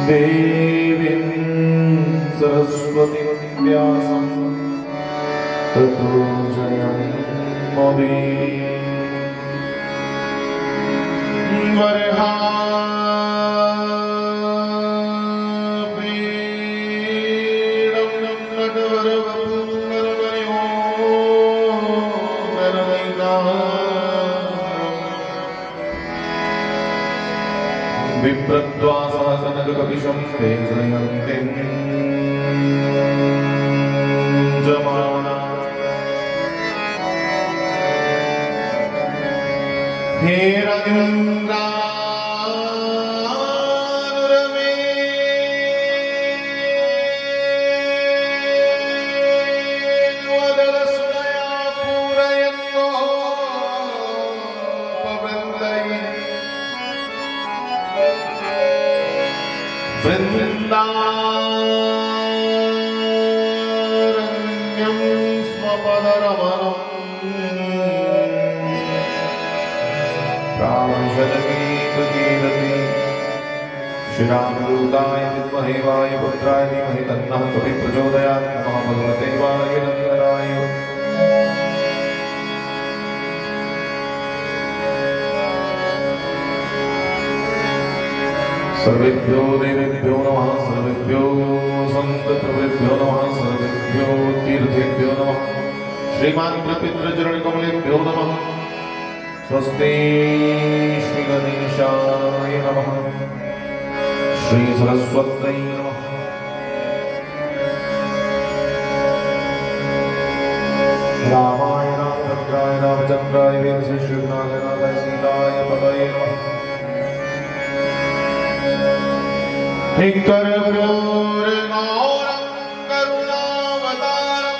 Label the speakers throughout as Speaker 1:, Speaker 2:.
Speaker 1: देवीं सरस्वतीं व्यासं ततो जयमुदीरये वरहाप्रीडं नटवरवपुर्नरनयो नरनयिता विप्रद्वासनककपिशं तेजयन्तीं जमाना हे रविन्द्रानुरमे वदरसुनया पूरयन्नो पवृन्दये वृन्दारण्यं स्वपदरमणम् रामशतकीर्तकीर्ति श्रीरामदूताय विद्महे वायुपुत्राय धीमहि तन्नः कपिः प्रचोदयात् नमः भगवते वायुनन्दनाय सर्वेभ्यो देवेभ्यो नमः सर्वेभ्यो सन्तप्रभृभ्यो नमः सर्वेभ्यो तीर्थेभ्यो नमः श्रीमान्त्रपितृचरणकमलेभ्यो नमः स्वस्ति श्री गणेशाय नमः श्री सरस्वत्यै नमः रामाय रामभद्राय रामचन्द्राय वेदसे श्रीनाथनाथाय सीताय पतये नमः हे कर्पूर गौरं करुणावतारं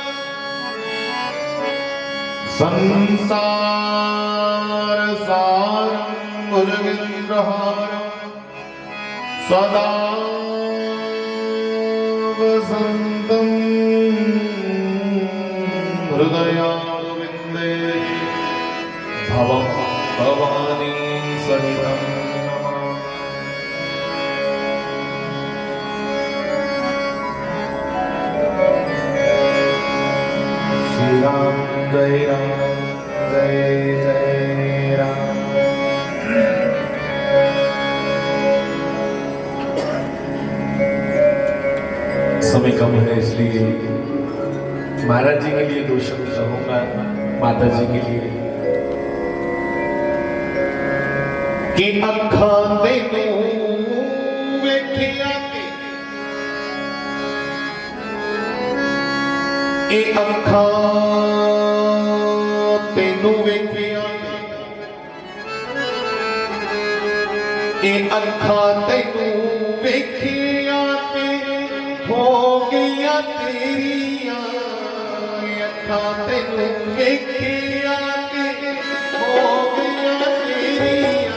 Speaker 1: संसार सारं भुजगेन्द्रहारं सदा वसन्तं हृदयारविन्दे भवं भवानी सहितं राम जय राम समय कम है इसलिए महाराज जी के लिए दो शब्द कहूंगा माता जी के लिए कि अखा तेनू वेखिया ए अखा तेनू वेखिया ए अखा तेनू वेखिया हो गया तेरिया अखा तेनू वेखिया हो गया तेरिया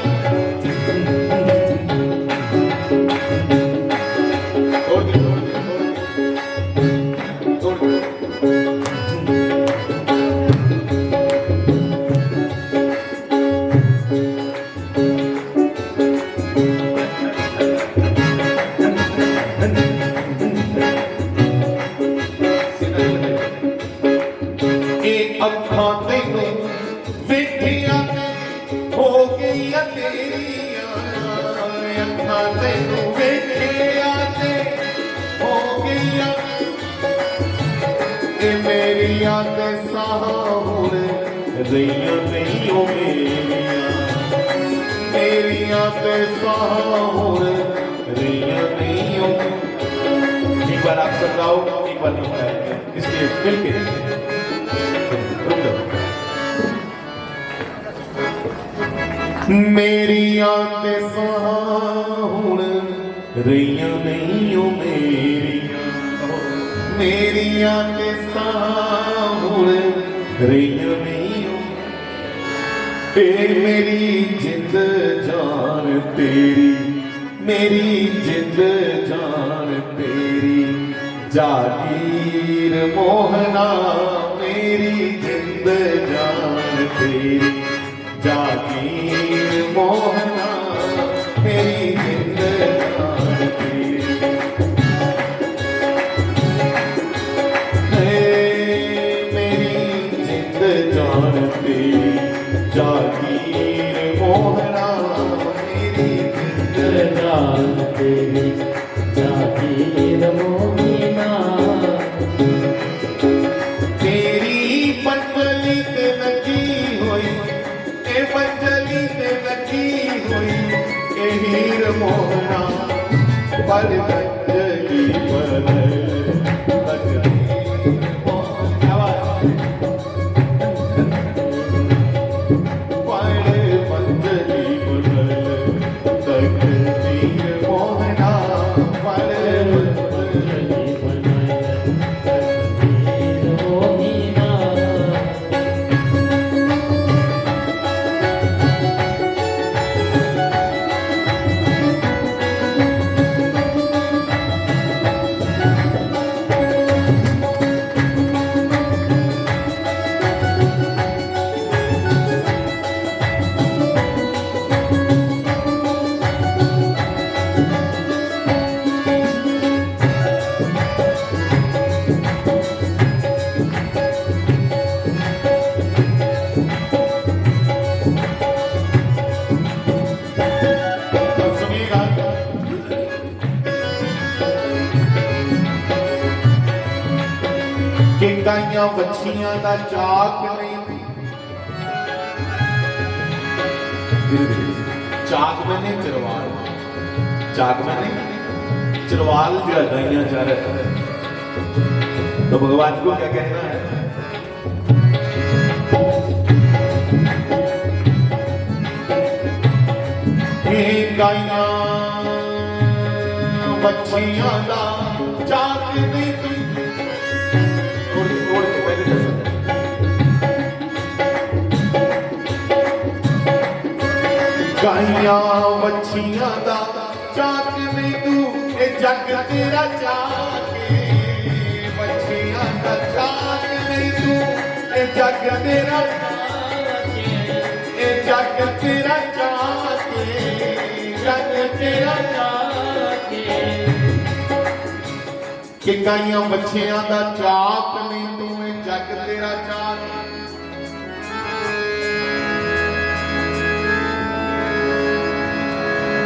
Speaker 1: एक बार आप सब गाओ, एक बार नहीं गाएंगे, इसलिए मिलके मेरी आंखें साहुण रैया नहीं हो मेरी आंखें साहुण रैया नहीं हो मेरी जिंद जान तेरी मेरी जिंद जान तेरी जागीर मोहना मेरी जिंद जान तेरी जागीर मोहना पड़ अंजलि बनल तकदीर मोहना पड़ अंजलि बनल तकदीर मोहना पड़ अंजलि बनल तकदीर मोहना। कि गाइयां बच्चियां दा चाक नहीं, चाक मैंने चिरवाल, चाक मैंने चिरवाल जो गाइयां जा रहा है, तो भगवान को क्या कहना है? गाइयां बच्चियां दा चाक नहीं, गाइयां बच्चियां दा चाक नहीं तू ए जग तेरा चाके, बच्चियां दा चाक नहीं तू ए जग तेरा चाके, ए जग तेरा चाके, जग तेरा चाके। कि गाइयां बच्चियां दा चाक नहीं तू ए जग तेरा चाके।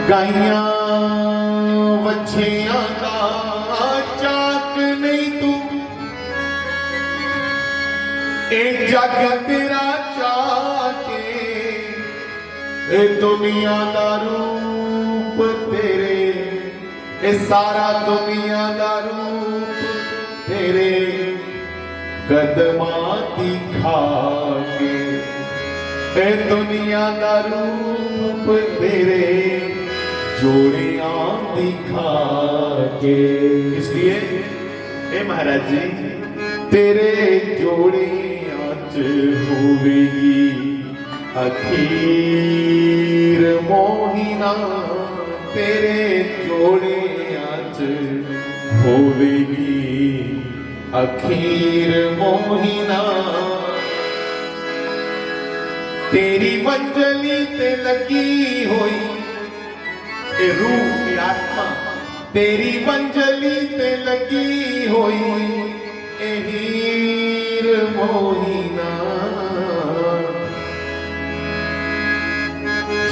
Speaker 1: गाइयां बच्चियां दा चाक नहीं तू ए जग तेरा चाके, ए दुनिया दा रूप तेरे, ए सारा दुनिया दा रूप तेरे कदमां दी खाके, ए दुनिया दा रूप तेरे जोड़ियां दिखा के। इसलिए ए महाराज जी तेरे जोड़ियां च होवेगी अखीर मोहिना, तेरे जोड़ियां च होवेगी अखीर मोहिना। तेरी मंजली ते लगी होई ए रूह की आत्मा, तेरी मंजली ते लगी होई ए हीर मोहिना।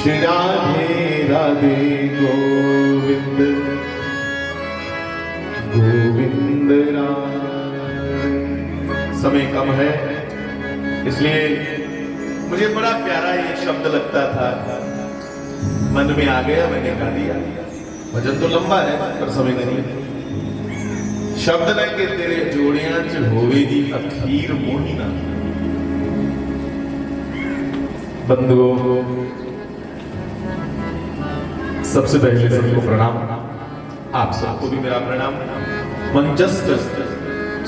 Speaker 1: श्री राधे राधे गोविंद गोविंद राम। समय कम है इसलिए मुझे बड़ा प्यारा ये शब्द लगता था, मन में आ गया, मैंने गा दिया। भजन तो लंबा है पर समय नहीं। शब्द लगे तेरे जोड़ियां च होवेगी अखीर मोहिना। बंधुओं सबसे पहले सबको प्रणाम, आप सबको भी मेरा प्रणाम। मंचस्थ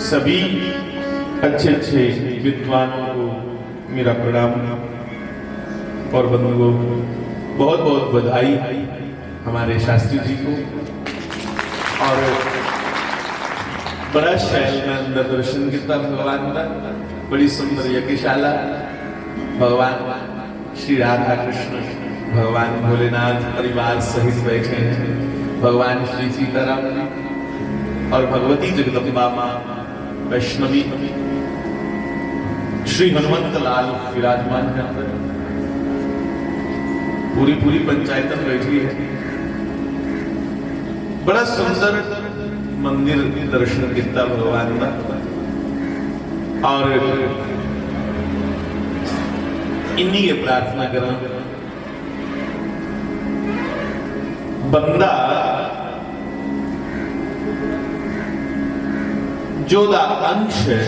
Speaker 1: सभी अच्छे अच्छे विद्वानों को मेरा प्रणाम। और बंधुओं बहुत बहुत बधाई हमारे शास्त्री जी को। और बड़ा शैल में अंदर दर्शन किया भगवान का, बड़ी सुंदर यज्ञशाला। भगवान श्री राधा कृष्ण, भगवान भोलेनाथ परिवार सहित बैठे हैं। भगवान श्री सीताराम और भगवती जगदम्बा मां वैष्णवी, श्री हनुमंत लाल विराजमान है। पूरी पूरी पंचायत बैठी है। बड़ा सुंदर मंदिर दर्शन किया भगवान का। और इन्हीं ये प्रार्थना करें, बंदा जो दा अंश है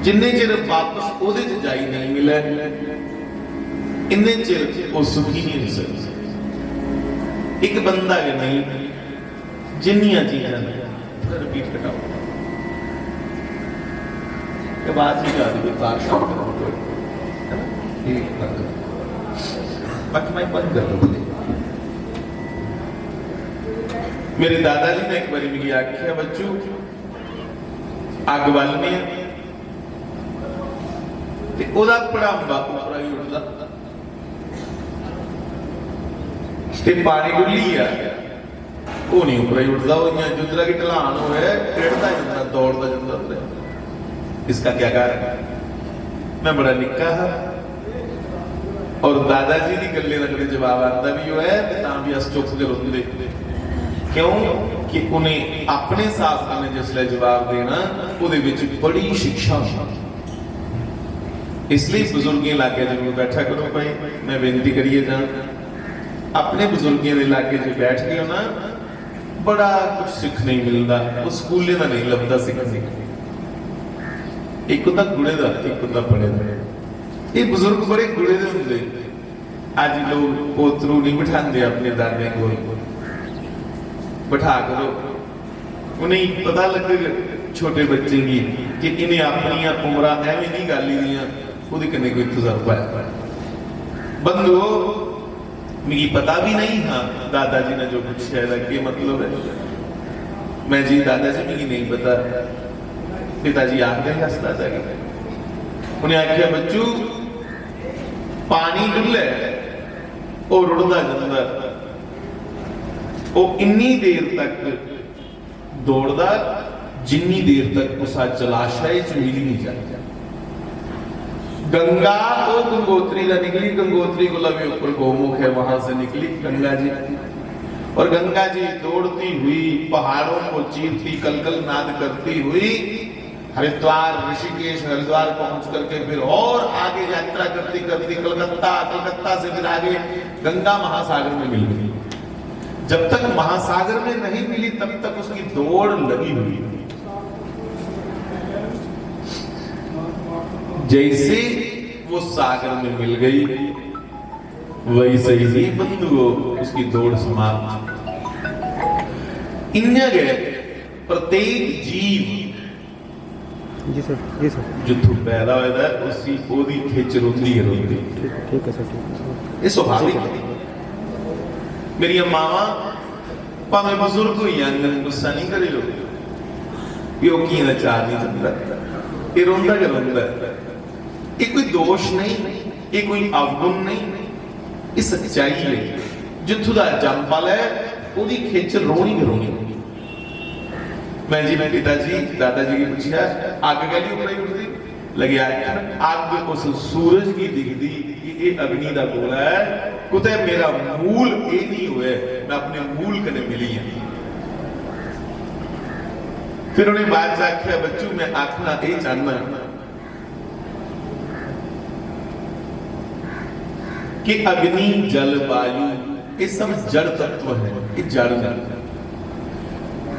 Speaker 1: जिन्ने चिर वापस ओदे च जाई नहीं मिले इन्ने चिर वो सुखी नहीं हो सकता। एक बंदा के नहीं जिन्नियां चीज़ां रिपीट कटाओ बात ही जाती है बात बाकी मैं बंद कर दूँ। मेरे दादाजी ने एक बार मुझे आख्या बच्चू अग बालनी ओदा पड़ांबा उपरा ही उठदा ते पानी डुली आ वो नहीं उपरा ही उठदा वो जिधर की ढलान होवे टेढ़दा जांदा दौड़दा जांदा। इसका क्या कारण है? मैं बड़ा निक्का हा और दादाजी की गल्ले का कभी जवाब आता भी है तां भी अस चुप के रोंदे क्यों कि उन्हें अपने साथ में जिसले जवाब देना उहदे विच बड़ी शिक्षा इसलिए बुजुर्गों लागे जरूर बैठा करो भाई मैं बेनती करिए जान अपने बुजुर्गों के लागे जो बैठ गए हो ना बड़ा कुछ सीख नहीं मिलता वो स्कूले का नहीं लगता सीखने एक होता गुड़े का एक होता पढ़े का ये बुजुर्ग बड़े गुड़े दे होंगे आज लोग पोतरू नहीं बिठाते अपने दादे को बैठा करो उन्हें पता लगे छोटे बच्चे की कि इन्हें अपनी उम्र एवं नहीं गाली दियां ਉਹਦੇ कन्ने कोई तजुर्बा है। बंदो मुझे पता भी नहीं हाँ दादाजी ने जो पूछा है कि मतलब है मैं जी दादाजी मुझे नहीं पता पिताजी आखते ही हंसता था उन्हें आख्या बच्चू पानी डुले वो रुड़दा जांदा वो इन्नी देर तक दौड़दा जिन्नी देर तक उस जलाशय च मिल नहीं जाता। गंगा तो गंगोत्री का निकली गंगोत्री को लगे ऊपर गौमुख है वहां से निकली गंगा जी और गंगा जी दौड़ती हुई पहाड़ों को चीरती कलकल नाद करती हुई हरिद्वार ऋषिकेश हरिद्वार पहुंच करके फिर और आगे यात्रा करती करती कलकत्ता से फिर आगे गंगा महासागर में मिल गई। जब तक महासागर में नहीं मिली तब तक उसकी दौड़ लगी हुई। जैसे वो सागर में मिल गई वैसे ही बंधुओं उसकी दौड़ समाप्त। इन्हें गए प्रत्येक जीव
Speaker 2: जी सर
Speaker 1: जिथों पैदा होता है उसी ओदी खिच रोंदी है रोंदी।
Speaker 2: ठीक है सर ठीक है
Speaker 1: ये स्वाभाविक है। मेरी मावा भावे बुजुर्ग हुई जाने गुस्सा नहीं करे लो प्योकी ना चाह नहीं सकता ये रोंदा के रोंदा ये कोई दोष नहीं ये कोई अवगुण नहीं ये सच्चाई है। जिथों का जंपल है ओदी खिच रोनी के रोनी। मैं जी मैं पिताजी दादाजी की पूछा आग गली ऊपर ही उठती लगे आग उस सूरज की दिखती कि ये अग्नि का गोला है कुते मेरा मूल ये नहीं हुए मैं अपने मूल कने मिली है। फिर उन्हें बात आख्या बच्चू मैं आखना ये चाहना कि अग्नि जल वायु ये सब जड़ तत्व है ये जड़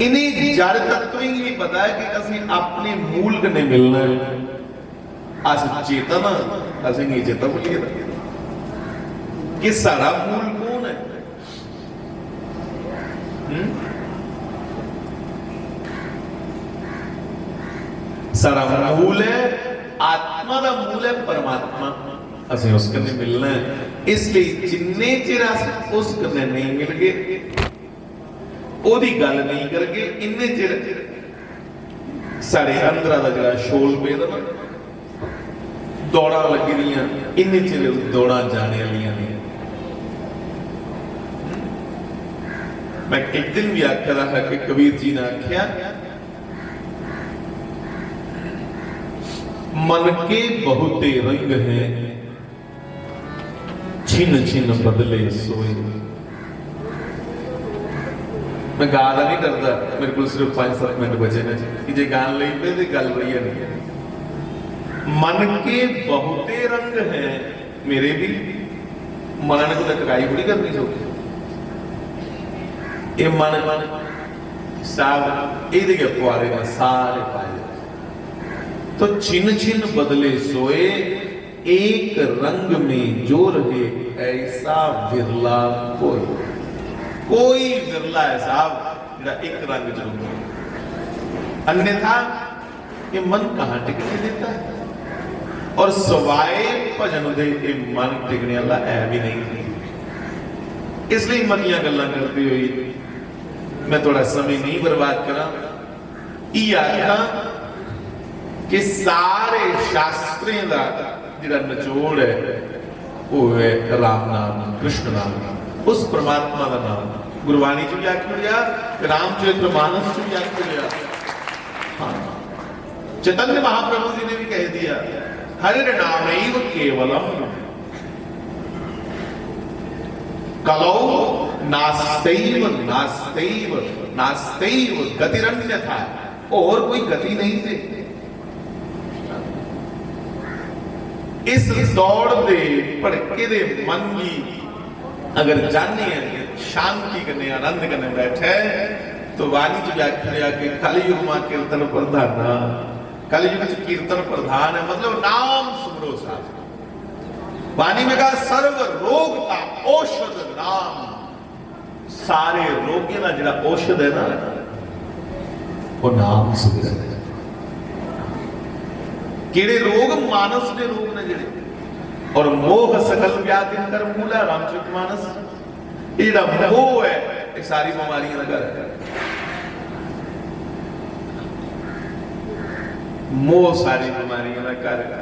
Speaker 1: इन्हें जड़ तत्व ही नहीं पता है कि असि अपने मूल कने मिलना है अस चेतन असि नहीं चेतन बोलिए कि सारा मूल कौन है। सारा मूल है आत्मा का मूल है परमात्मा असि उस कने मिलना है। इसलिए जिन्ने चिर अस उस कने नहीं मिल गए ओदी गल नहीं करके इन्ने चिर साढ़े अंदर का जो शोल पे दौड़ा लगी दियां इन्ने चिर दौड़ा जाने वालियां नहीं। मैं एक दिन भी आख्या रहा कि कबीर जी ने आख्या मन के बहुते रंग हैं छिन छिन बदले सोए। मैं गाना नहीं करता मेरे को सिर्फ 5-7 मिनट बचे ने कि जे गान लई पे ते गल रही है। मन के बहुते रंग हैं मेरे भी मन ने तो टकाई थोड़ी करनी सौखी। ये मन साहब ਇਹਦੇ ਅਪਵਾਰੇ ਨੇ ਸਾਰੇ ਪਾਏ तो छिन छिन बदले सोए एक रंग में जो रहे ऐसा विरला कोई विरला है साहब जिहड़ा एक रंग च रहे, अन्यथा ये मन कहां टिकने देता है। और सवाए भजन दे ये मन टिकने वाला है भी नहीं। इसलिए मतियां गल्लां करते हुए मैं थोड़ा समय नहीं बर्बाद करा। आखा कि सारे शास्त्रों का जिहड़ा निचोड़ है वो है राम नाम, कृष्ण नाम, उस परमात्मा का नाम। गुरबाणी च भी आखिया गया, रामचरितमानस च भी आखिया गया। हाँ, चैतन्य महाप्रभु जी ने भी कह दिया, हरि नामैव केवलम कलौ नास्तैव नास्तैव नास्तैव गतिरन्यथा, और कोई गति नहीं थी। इस दौड़ दे भड़के दे मन की अगर जाने शांति करने आनंद करने बैठे तो वाणी च व्याख्या कि कलयुग में कीर्तन प्रधान, कलयुग च कीर्तन प्रधान है, मतलब नाम सुमरो साहब। वाणी में कहा सर्व रोग का औषध नाम, सारे रोगियों का जिहड़ा औषध है ना वो नाम सुमिरन है। केड़े रोग? मानस के रोग ने जिहड़े, और मोह सकल व्याधि कर मूला, रामचरितमानस। ये जिहड़ा मोह है ये सारी बीमारियां का घर है। मोह सारी बीमारियां का घर है।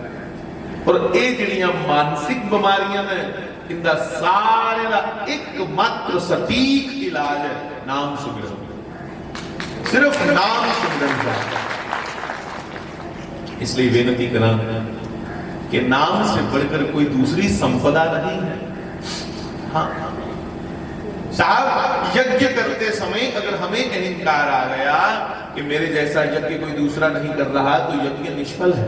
Speaker 1: और ये जिहड़ियां मानसिक बीमारियां ने इनका सारे का एकमात्र सटीक इलाज है नाम सुमिरन, सिर्फ नाम सुमिरन का। इसलिए बेनती करा कि नाम से बढ़कर कोई दूसरी संपदा नहीं है। हाँ साहब, यज्ञ करते समय अगर हमें अहंकार आ गया कि मेरे जैसा यज्ञ कोई दूसरा नहीं कर रहा तो यज्ञ निष्फल है।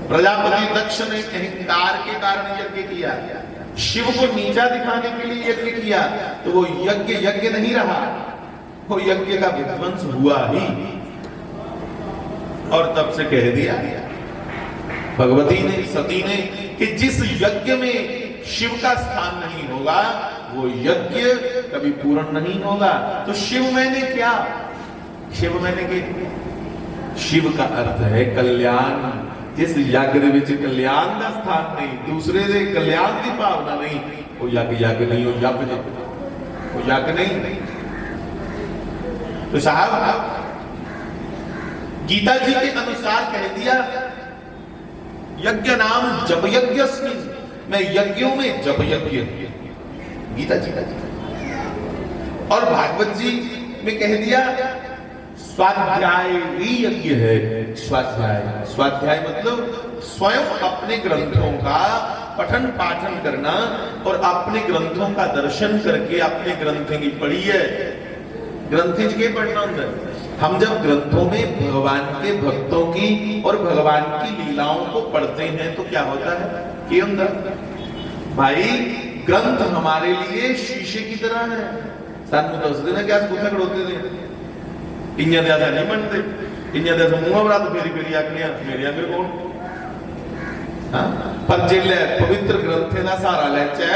Speaker 1: प्रजापति दक्ष ने अहंकार के कारण यज्ञ किया, शिव को नीचा दिखाने के लिए यज्ञ किया, तो वो यज्ञ नहीं रहा, वो यज्ञ का विध्वंस हुआ ही। और तब से कह दिया भगवती ने, सती ने, कि जिस यज्ञ में शिव का स्थान नहीं होगा वो यज्ञ कभी पूर्ण नहीं होगा। तो शिव मैंने क्या? शिव मैंने क्या? शिव का अर्थ है कल्याण। जिस यज्ञ दे विच कल्याण का स्थान नहीं, दूसरे दे कल्याण की भावना नहीं, वो यज्ञ नहीं, वो यज्ञ नहीं। तो साहब गीता जी के अनुसार कह दिया यज्ञ नाम जप यज्ञस्मिन्, मैं यज्ञों में जप यज्ञ, गीता जी का। और भागवत जी में कह दिया स्वाध्याय भी यज्ञ है। स्वाध्याय मतलब स्वयं अपने ग्रंथों का पठन पाठन करना और अपने ग्रंथों का दर्शन करके अपने ग्रंथों की पढ़ी है। ग्रंथ के पढ़ना होता है। हम जब ग्रंथों में भगवान के भक्तों की और भगवान की लीलाओं को पढ़ते हैं तो क्या होता है कि अंदर भाई ग्रंथ हमारे लिए शीशे की तरह है। सानू दस देना क्या कुत्ते खड़ोते ने इन्या दे आधा नहीं बनते, इन्या दे मुंह बड़ा तो फेरी फेरी आखने मेरे आगे कौन। हाँ, पर जिले पवित्र ग्रंथे का सहारा लैचे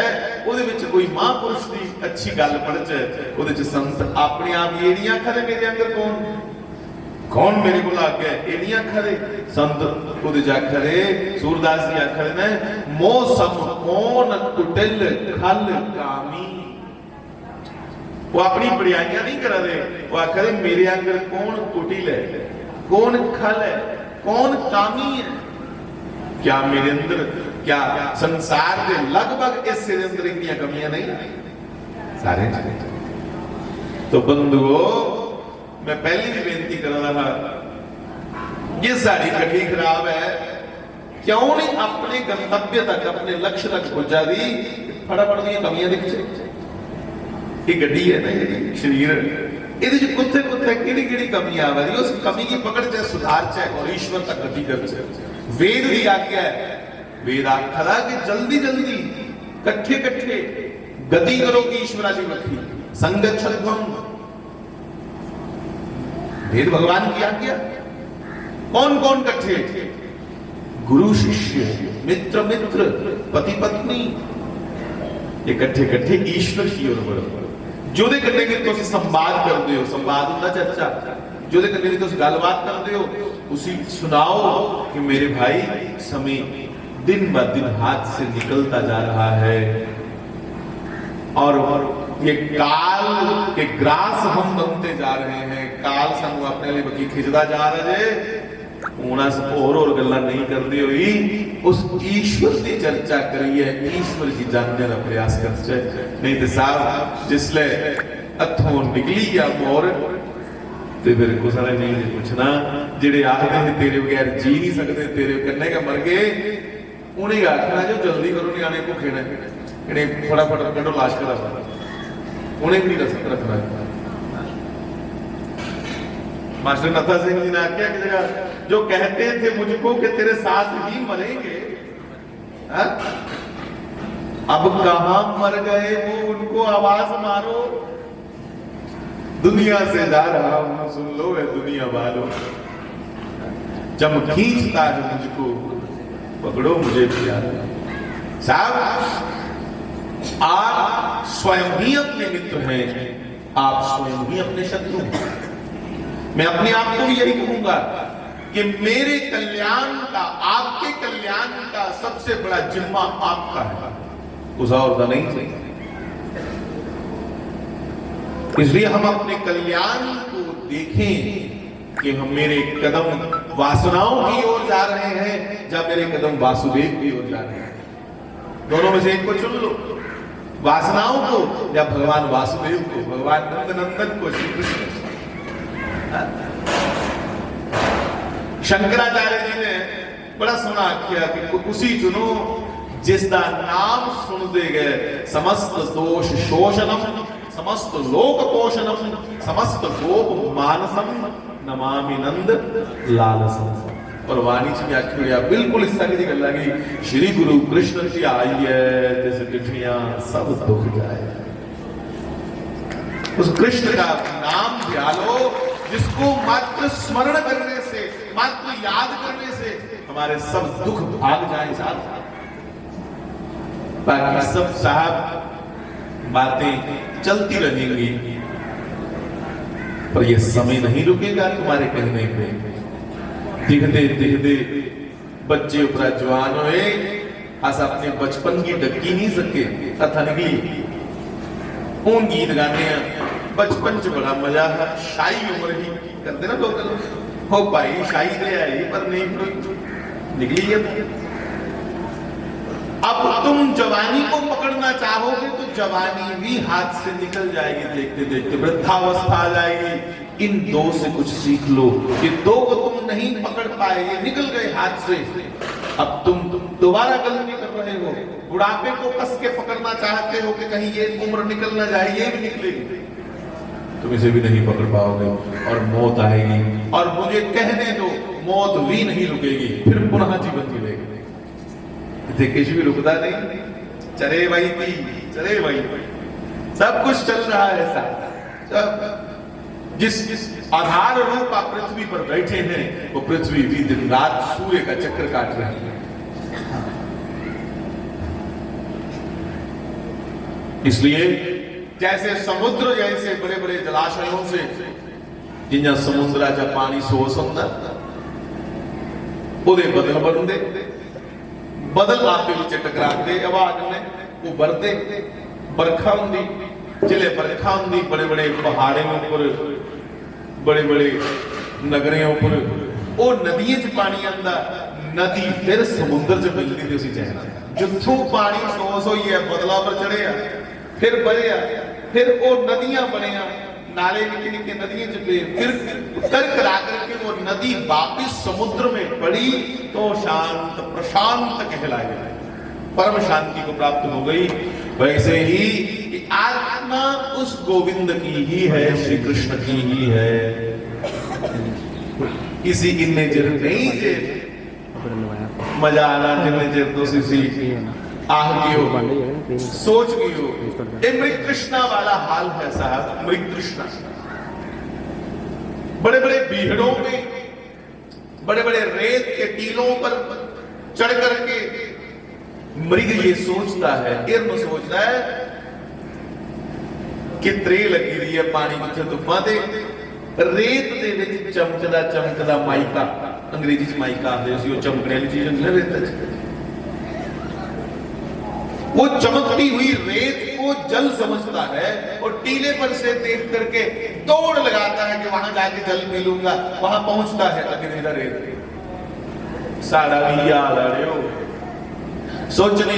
Speaker 1: ਉਹਦੇ ਵਿੱਚ कोई महापुरुष की अच्छी गल पढ़े, ਉਹਦੇ ਵਿੱਚ संत अपने आप ये नहीं आखदे मेरे अंदर कौन मेरे को लग गया, ये नहीं आखदे। संत ਉਹਦੇ ਵਿੱਚ आखदे, सूरदास जी आखदे ने मोह सम कौन कुटिल खल कामी। वो अपनी बड़ाइयां नहीं करदे, वो आखदे मेरे अंदर कौन कुटिल है, कौन खल है, कौन कामी है। क्या मेरे अंदर, क्या संसार के लगभग इससे अंदर इतनी कमियां नहीं सारे। तो बंधुओं, मैं पहले भी बेनती कर रहा, ये सारी गड्डी खराब है, क्यों नहीं अपने गंतव्य तक, अपने लक्ष्य तक पहुंचा दी। फटाफट दी कमियां दिख ये गड्डी है ना, ये शरीर, ये कुत्थे कुत्थे किहड़ी किहड़ी कमी आ रही, उस कमी की पकड़ च सुधार च और ईश्वर तक गति कर। वेद की आज्ञा है, वेद आखदा कि जल्दी जल्दी कट्ठे कट्ठे गति करो कि ईश्वरा जी वखी संगच्छध्वम भेद भगवान की आज्ञा। कौन कौन इकट्ठे? गुरु शिष्य, मित्र मित्र, पति पत्नी, इकट्ठे इकट्ठे ईश्वर की ओर बढ़ो। जो दे करने के तो संवाद कर दो, संवाद होता चर्चा, जो दे करने की तो गलबात कर दो, उसी सुनाओ कि मेरे भाई समय दिन ब दिन हाथ से निकलता जा रहा है और ये काल के ग्रास हम बनते जा रहे हैं। काल सानू अपने लिए बकी खिंचदा जा रहा है। उना से और गल्ला नहीं कर दी हुई, उस ईश्वर की चर्चा करिए, ईश्वर की जानने का प्रयास करचे। नहीं तो साहब जिसले अथों निकली या मोर ते फिर कुछ नहीं पूछना। जेड़े आखते हैं तेरे बगैर जी नहीं सकते, तेरे कन्ने का मर गए, उन्हें आखना जो जल्दी करो नियाने भुखे ने, इन्हें फटाफट कटो लाश करा, उन्हें भी नहीं रखना। मास्टर नथा सिंह जी ने आख्या कि जगह जो कहते थे मुझको कि तेरे साथ ही मरेंगे, अब कहां मर गए वो, उनको आवाज मारो। दुनिया से जा रहा हूं, सुन लो है दुनिया वालों, जब खींचता है मुझको पकड़ो मुझे प्यार। साहब आप स्वयं ही अपने मित्र हैं, आप स्वयं ही अपने शत्रु हैं। मैं अपने आप को भी यही कहूंगा कि मेरे कल्याण का, आपके कल्याण का सबसे बड़ा जिम्मा आपका है, उस और का नहीं। इसलिए हम अपने कल्याण को देखें कि हम मेरे कदम वासनाओं की ओर जा रहे हैं या मेरे कदम वासुदेव की ओर जा रहे हैं। दोनों में से एक को चुन लो, वासनाओं को या भगवान वासुदेव को, भगवान नंदनंदन को, श्री कृष्ण। शंकराचार्य जी ने बड़ा सुना किया कि उसी चुनो जिसका नाम सुन दे गए समस्त दोष शोषणम, समस्त लोक पोषणम, समस्त गोप मानसम नमामि नंद लालसम। और वाणी च आखिया बिल्कुल इस तरह की गल लगी, श्री गुरु कृष्ण की आई है जिस डिठियां सब दुख जाए। उस कृष्ण का नाम ध्यालो, जिसको मात्र स्मरण करने से, मात्र याद करने से हमारे सब दुख भाग जाए साथ। बाकी सब साहब बातें चलती रहेंगी, पर यह समय नहीं रुकेगा तुम्हारे कहने पे। दिखते दिखते बच्चे ऊपर जवान हुए, अस अपने बचपन की डकी नहीं सके, कथा निकली। उन गीत गाने बचपन च बड़ा मजा है, शाही उम्र ही करते ना लोग, हो भाई शाही दे आई पर नहीं निकली है। अब तुम जवानी को पकड़ना चाहोगे तो जवानी भी हाथ से निकल जाएगी, देखते देखते वृद्धावस्था आ जाएगी। इन दो से कुछ सीख लो, ये दो को तुम नहीं पकड़ पाए, ये निकल गए हाथ से। अब तुम दोबारा गलती कर रहे हो, बुढ़ापे को कस के पकड़ना चाहते हो कि कहीं ये उम्र निकल ना जाए, ये भी निकलेगी, तुम इसे भी नहीं पकड़ पाओगे और मौत आएगी। और मुझे कहने दो, मौत भी नहीं रुकेगी, फिर पुनः जीवन जीवेगी। किसी भी रुकता नहीं, चले भाई थी, चले भाई, सब कुछ चल रहा है ऐसा। जिस आधार रूप आप पृथ्वी पर बैठे हैं, वो पृथ्वी भी दिन रात सूर्य का चक्कर काट रही है। इसलिए जैसे समुद्र, जैसे बड़े बड़े जलाशयों से जिन्हें समुद्राचा पानी सोसंदा ਉਹਦੇ बदल बनते, बदल आपे विच टकराते आवाज में, वो बरते बरखा होंदी, जिले बरखा होंदी, बड़े बड़े पहाड़े ऊपर, बड़े बड़े नगरे ऊपर, वो नदियों च पानी आंदा, नदी फिर समुद्र च मिलती ते उसी चहना, जिथों पानी सोस होई है बदला पर चढ़िया, फिर बढ़िया, फिर वो नदियां बनिया, नाले निके निके नदियों च पे, फिर कर करा करके वो नदी वापिस समुद्र में पड़ी तो शांत प्रशांत कहलाए, परम शांति को प्राप्त हो गई। वैसे ही आत्मा उस गोविंद की ही है, श्री कृष्ण की ही है। किसी इन्ने चिर नहीं जे मजा आना, जिन्ने चिर तो सी आह की हो, सोच की हो। ये मृग तृष्णा वाला हाल है साहब, मृग तृष्णा। बड़े बड़े बीहड़ों में, बड़े बड़े रेत के टीलों पर चढ़ करके मृग ये सोचता है, इर्म सोचता है कि त्रे लगी रही है पानी जिथे धुप्पां ते रेत दे विच चमकदा चमकदा माइका, अंग्रेजी च माइका आखदे सी, वो चमकने वाली चीज होंदी है रेत च। वो चमकती हुई रेत को जल समझता है और टीले पर से देख करके दौड़ लगाता है कि वहां जाके जल पी लूंगा। वहां पहुंचता है अग्नि दा रेत साड़ा भी याद आ रहे हो सोचने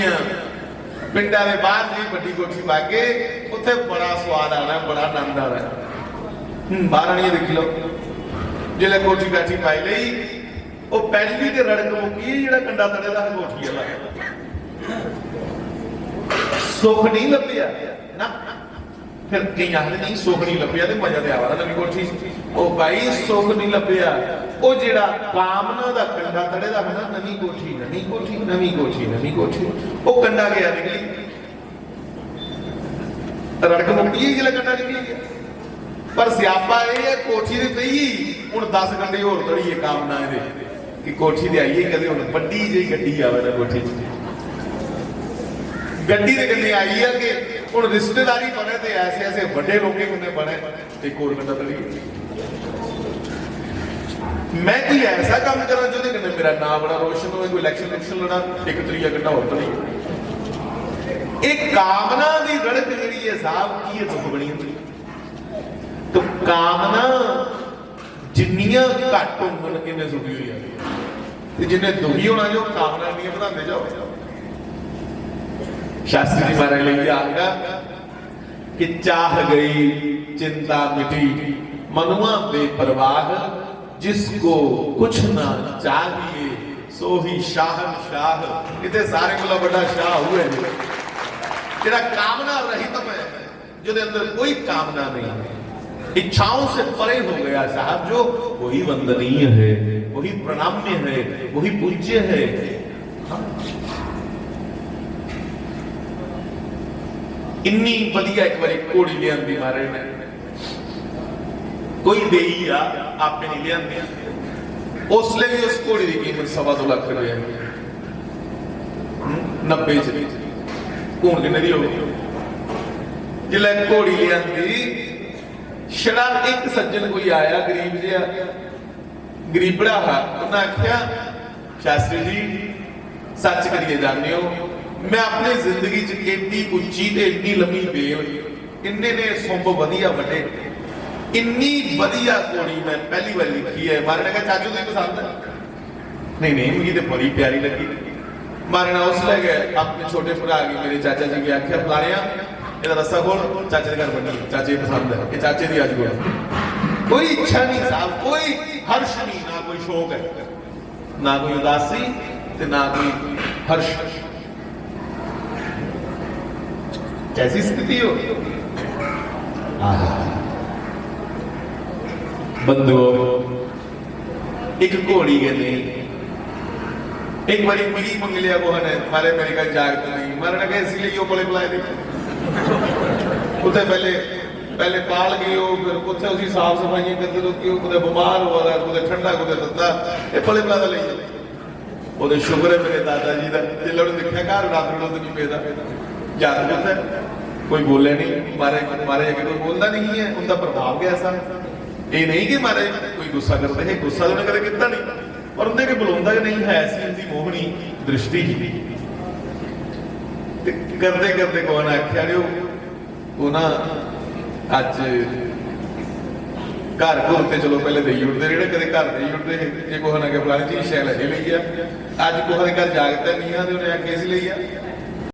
Speaker 1: पिंडा में बाहर नहीं बड़ी कोठी पाके उत्थे बड़ा स्वाद आना, बड़ा आनंद आना। बाहर नहीं देख लो जिले कोठी काठी पाई ली वो पहली ते रड़क मुकी जेड़ा कंडा तड़े दा कोठी वाला सुख नहीं लभ्या ना। फिर कई आखदे नहीं सुख नहीं लभ्या ते मजा ते आवा नवीं कोठी। ओ भाई सुख नहीं लभ्या, ओ जेड़ा कामना दा कंडा तड़े दा है ना, नवीं कोठी नवीं कोठी नवीं कोठी नवीं कोठी, ओ कंडा गया निकली रड़क मुकी जिले कंडा निकली गया। पर सियापा ये है कोठी दे पई हुण 10 घंटे होर तड़ीए कामना दे कि कोठी दे आईए कदे हुण बड्डी जी गड्डी आवे ना कोठी च गड्डी दे कन्ने आई है कि हुण रिश्तेदारी बने ते ऐसे ऐसे बड़े लोगे कन्ने बने एक होर कंडा तड़ीए। मैं कोई ऐसा काम करा जो कन्ने मेरा नाम बड़ा रोशन होवे, कोई इलेक्शन लड़ा एक तरीका कंडा होर तड़ीए। एक कामना दी रड़क जिहड़ी है साहब की है दुख बनी हुई। तो कामना जिन्नियां घट होण इन्ने सुखी होई जाए ते जिन्ने दुखी होना जो कामना नहीं बढ़ाते जाओ। शास्त्री जी महाराज लिख आएगा कि चाह गई चिंता मिटी मनुआ बेपरवाह, जिसको कुछ ना चाहिए सो ही शाहनशाह। इतने सारे को बड़ा शाह हुए जेड़ा कामना रहित है, जो अंदर कोई कामना नहीं है, इच्छाओं से परे हो गया साहब, जो वही वंदनीय है, वही प्रणाम्य है, वही पूज्य है। इन्नी वधिया एक बार घोड़ी लियांदी महाराज ने, कोई देई आ आपने नहीं लियांदी, उसले भी उस घोड़ी की कीमत 2.25 लाख रुपया 90 च हूं किन्ने दी हो गई। जिले घोड़ी लियांदी छड़ा एक सज्जन कोई आया गरीब जिहा गरीबड़ा हा, उन्हें आख्या शास्त्री जी सच करिए जाने हो, मैं अपनी जिंदगी च एडी उच्ची ते एडी लंबी बेल इन्ने ने सुंब वधिया वड्डे इन्नी वधिया घोड़ी मैं पहली बार लिखी है। मारे ने कहा चाचू तुझे पसंद है? नहीं नहीं मुझे तो बड़ी प्यारी लगी। मारे ना उस ले गए अपने छोटे भरा की मेरे चाचा जी की आख्या फलाणिया ਇਹਦਾ रस्सा खोल चाचे के घर बनी, चाचे पसंद है, ये चाचे की आज बोल। कोई इच्छा नहीं साहब, कोई हर्ष नहीं, ना कोई शौक है, ना कोई उदासी ते ना कोई हर्ष। कैसी स्थिति हो बंधुओं। एक घोड़ी के नहीं एक बारी मिली मंग लिया वो है मारे मेरे का जागत नहीं मारने का इसलिए यो बोले बुलाए थे उसे पहले पाल गई हो, फिर उसे उसी साफ सफाइयां करते रहो, कुछ बीमार हो रहा है, कुछ ठंडा कुछ तत्ता, ये पले बुला ले ओदे शुक्र है मेरे दादाजी दा जिल्ले ने देखा घर रात ਨੂੰ ਦੁੱਧ ਨਹੀਂ ਪੀਦਾ ਯਾਦ ਕਰਦਾ कोई बोले नहीं मारे मारे अगर कोई बोलता नहीं है उनका प्रभाव कैसा है। ये नहीं कि मारे कोई गुस्सा करते हैं, गुस्सा तो उन्हें कदे कितना नहीं, पर उन्हें कि बुलाਉਂਦਾ कि नहीं है ऐसी उनकी मोहनी दृष्टि ही करते करते कौन आख्या रे वो ना अज घर घुर ते चलो पहले दे उठते रहे कदे घर दे उठते ये कोई ना कि फलानी चीज शैल अजे लई आ अज कोई घर जागता नहीं है उन्हें आख्या इस लई आ